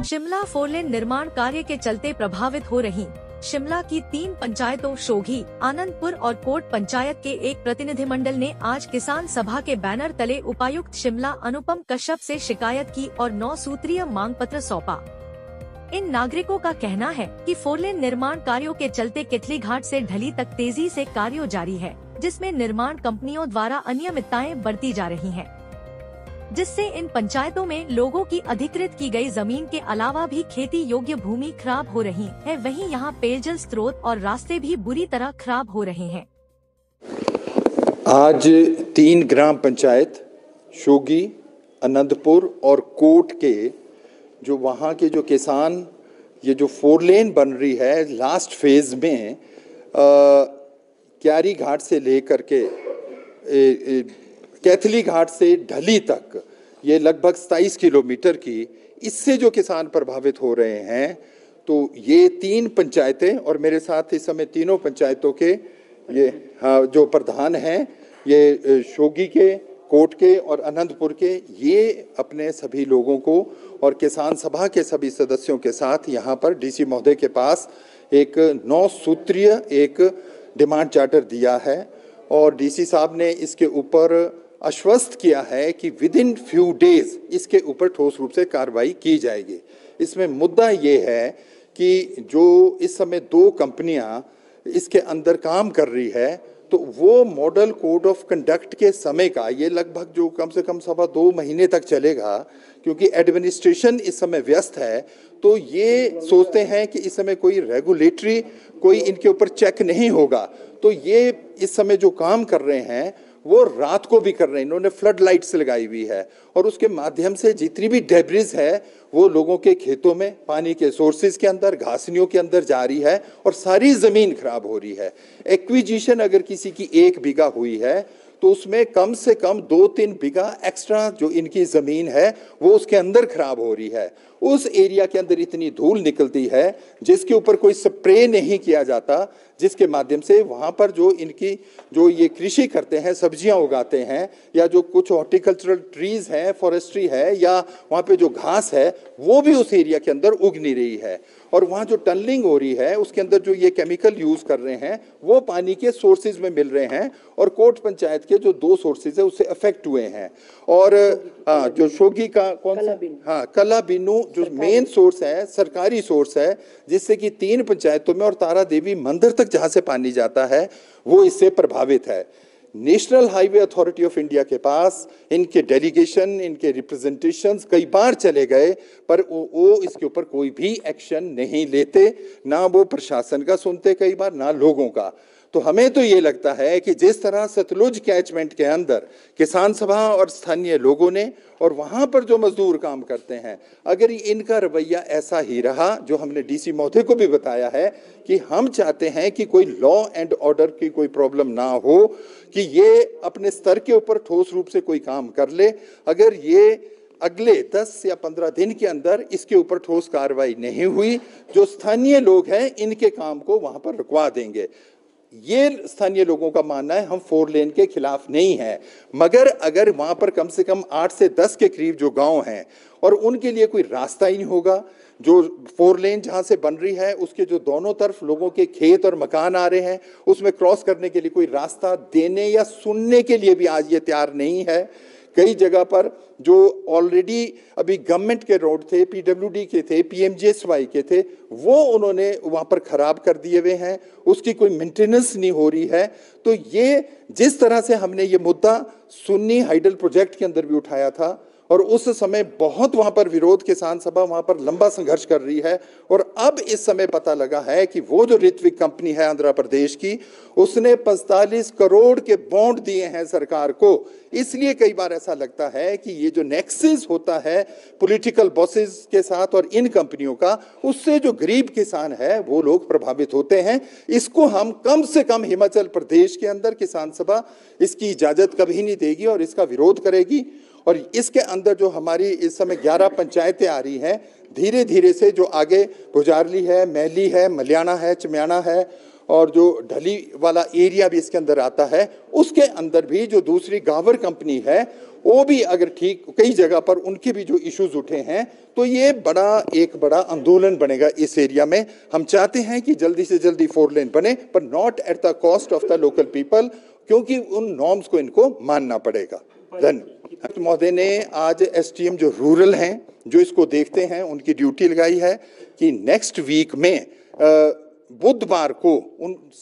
Shimla four lane निर्माण कार्य के चलते प्रभावित हो रही शिमला की 3 पंचायतों शोघी, आनंदपुर और कोट पंचायत के एक प्रतिनिधिमंडल ने आज किसान सभा के बैनर तले उपायुक्त शिमला अनुपम कश्यप से शिकायत की और 9 सूत्रीय मांग पत्र सौंपा। इन नागरिकों का कहना है कि फोरलेन निर्माण कार्यों के चलते किथली घाट से ढली तक तेजी से कार्य जारी है, जिसमें निर्माण कंपनियों द्वारा अनियमितताएं बरती जा रही हैं, जिससे इन पंचायतों में लोगों की अधिकृत की गई जमीन के अलावा भी खेती योग्य भूमि खराब हो रही है। वहीं यहां पेयजल स्रोत और रास्ते भी बुरी तरह खराब हो रहे हैं। आज 3 ग्राम पंचायत शोगी, आनंदपुर और कोट के जो वहाँ के जो किसान, ये जो 4 लेन बन रही है लास्ट फेज में क्यारी घाट से लेकर के कैथली घाट से ढली तक, ये लगभग 27 किलोमीटर की, इससे जो किसान प्रभावित हो रहे हैं। तो ये 3 पंचायतें और मेरे साथ इस समय तीनों पंचायतों के ये जो प्रधान हैं, ये शोगी के, कोट के और आनंदपुर के, ये अपने सभी लोगों को और किसान सभा के सभी सदस्यों के साथ यहाँ पर डीसी महोदय के पास एक 9 सूत्रीय एक डिमांड चार्टर दिया है और डीसी साहब ने इसके ऊपर आश्वस्त किया है कि विद इन फ्यू डेज इसके ऊपर ठोस रूप से कार्रवाई की जाएगी। इसमें मुद्दा ये है कि जो इस समय 2 कंपनियां इसके अंदर काम कर रही है, तो वो मॉडल कोड ऑफ कंडक्ट के समय का ये लगभग जो कम से कम 2.25 महीने तक चलेगा, क्योंकि एडमिनिस्ट्रेशन इस समय व्यस्त है। तो ये सोचते हैं कि इस समय कोई रेगुलेटरी कोई इनके ऊपर चेक नहीं होगा, तो ये इस समय जो काम कर रहे हैं वो रात को भी कर रहे हैं। इन्होंने फ्लड लाइट्स लगाई हुई है और उसके माध्यम से जितनी भी डेब्रिज है वो लोगों के खेतों में, पानी के सोर्सेज के अंदर, घासनियों के अंदर जा रही है और सारी जमीन खराब हो रही है। एक्विजिशन अगर किसी की 1 बीघा हुई है तो उसमें कम से कम 2-3 बीघा एक्स्ट्रा जो इनकी जमीन है वो उसके अंदर खराब हो रही है। उस एरिया के अंदर इतनी धूल निकलती है जिसके ऊपर कोई स्प्रे नहीं किया जाता, जिसके माध्यम से वहाँ पर जो इनकी जो ये कृषि करते हैं, सब्जियाँ उगाते हैं या जो कुछ हॉर्टिकल्चरल ट्रीज हैं, फॉरेस्ट्री है या वहाँ पे जो घास है, वो भी उस एरिया के अंदर उग नहीं रही है। और वहाँ जो टनलिंग हो रही है उसके अंदर जो ये केमिकल यूज कर रहे हैं वो पानी के सोर्सेज में मिल रहे हैं और कोट पंचायत के जो 2 सोर्सेज है उससे अफेक्ट हुए हैं। और जो शोगी का कौन सा कला बिन्नू जो मेन सोर्स है, सरकारी सोर्स है, जिससे कि 3 पंचायतों में और तारा देवी मंदिर तक जहाँ से पानी जाता है वो इससे प्रभावित है। National highway authority of India के पास इनके डेलीगेशन, इनके रिप्रेजेंटेशंस कई बार चले गए, पर वो इसके ऊपर कोई भी एक्शन नहीं लेते, ना वो प्रशासन का सुनते कई बार, ना लोगों का। तो हमें तो ये लगता है कि जिस तरह सतलुज कैचमेंट के अंदर किसान सभा और स्थानीय लोगों ने और वहाँ पर जो मजदूर काम करते हैं, अगर इनका रवैया ऐसा ही रहा, जो हमने डीसी महोदय को भी बताया है कि हम चाहते हैं कि कोई लॉ एंड ऑर्डर की कोई प्रॉब्लम ना हो, कि ये अपने स्तर के ऊपर ठोस रूप से कोई काम कर ले। अगर ये अगले 10 या 15 दिन के अंदर इसके ऊपर ठोस कार्रवाई नहीं हुई, जो स्थानीय लोग हैं इनके काम को वहाँ पर रुकवा देंगे। ये स्थानीय लोगों का मानना है, हम 4 लेन के खिलाफ नहीं है, मगर अगर वहां पर कम से कम 8 से 10 के करीब जो गांव हैं और उनके लिए कोई रास्ता ही नहीं होगा, जो 4 लेन जहां से बन रही है उसके जो दोनों तरफ लोगों के खेत और मकान आ रहे हैं, उसमें क्रॉस करने के लिए कोई रास्ता देने या सुनने के लिए भी आज ये तैयार नहीं है। कई जगह पर जो ऑलरेडी अभी गवर्नमेंट के रोड थे, पीडब्ल्यूडी के थे, पीएमजीएसवाई के थे, वो उन्होंने वहां पर खराब कर दिए हुए हैं, उसकी कोई मेंटेनेंस नहीं हो रही है। तो ये जिस तरह से हमने ये मुद्दा सुन्नी हाइडल प्रोजेक्ट के अंदर भी उठाया था और उस समय बहुत वहां पर विरोध, किसान सभा वहां पर लंबा संघर्ष कर रही है, और अब इस समय पता लगा है कि वो जो ऋत्विक कंपनी है आंध्र प्रदेश की, उसने 45 करोड़ के बॉन्ड दिए हैं सरकार को। इसलिए कई बार ऐसा लगता है कि ये जो नेक्सस होता है पॉलिटिकल बॉसेस के साथ और इन कंपनियों का, उससे जो गरीब किसान है वो लोग प्रभावित होते हैं। इसको हम कम से कम हिमाचल प्रदेश के अंदर किसान सभा इसकी इजाजत कभी नहीं देगी और इसका विरोध करेगी। और इसके अंदर जो हमारी इस समय 11 पंचायतें आ रही हैं, धीरे धीरे से जो आगे भुजारली है, मैली है, मलियाना है, चम्याना है और जो ढली वाला एरिया भी इसके अंदर आता है, उसके अंदर भी जो दूसरी गावर कंपनी है वो भी अगर ठीक कई जगह पर उनके भी जो इश्यूज उठे हैं तो ये एक बड़ा आंदोलन बनेगा इस एरिया में। हम चाहते हैं कि जल्दी से जल्दी 4 लेन बने, पर not at the cost of the local people, क्योंकि उन नॉर्म्स को इनको मानना पड़ेगा। धन्यवाद। महोदय ने आज एसडीएम जो रूरल हैं, जो इसको देखते हैं, उनकी ड्यूटी लगाई है कि नेक्स्ट वीक में बुधवार को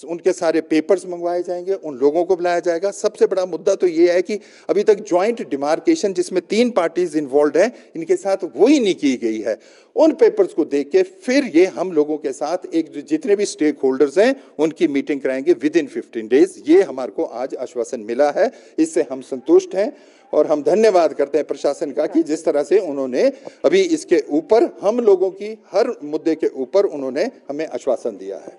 उनके सारे पेपर्स मंगवाए जाएंगे, उन लोगों को बुलाया जाएगा। सबसे बड़ा मुद्दा तो ये है कि अभी तक ज्वाइंट डिमार्केशन जिसमें 3 पार्टीज इन्वॉल्व हैं, इनके साथ वही नहीं की गई है। उन पेपर्स को देख के फिर ये हम लोगों के साथ जितने भी स्टेक होल्डर्स हैं उनकी मीटिंग कराएंगे विद इन 15 डेज। ये हमारे को आज आश्वासन मिला है, इससे हम संतुष्ट हैं और हम धन्यवाद करते हैं प्रशासन का कि जिस तरह से उन्होंने अभी इसके ऊपर हम लोगों की हर मुद्दे के ऊपर उन्होंने हमें आश्वासन दिया है।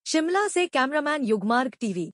शिमला से कैमरामैन युगमार्ग टीवी।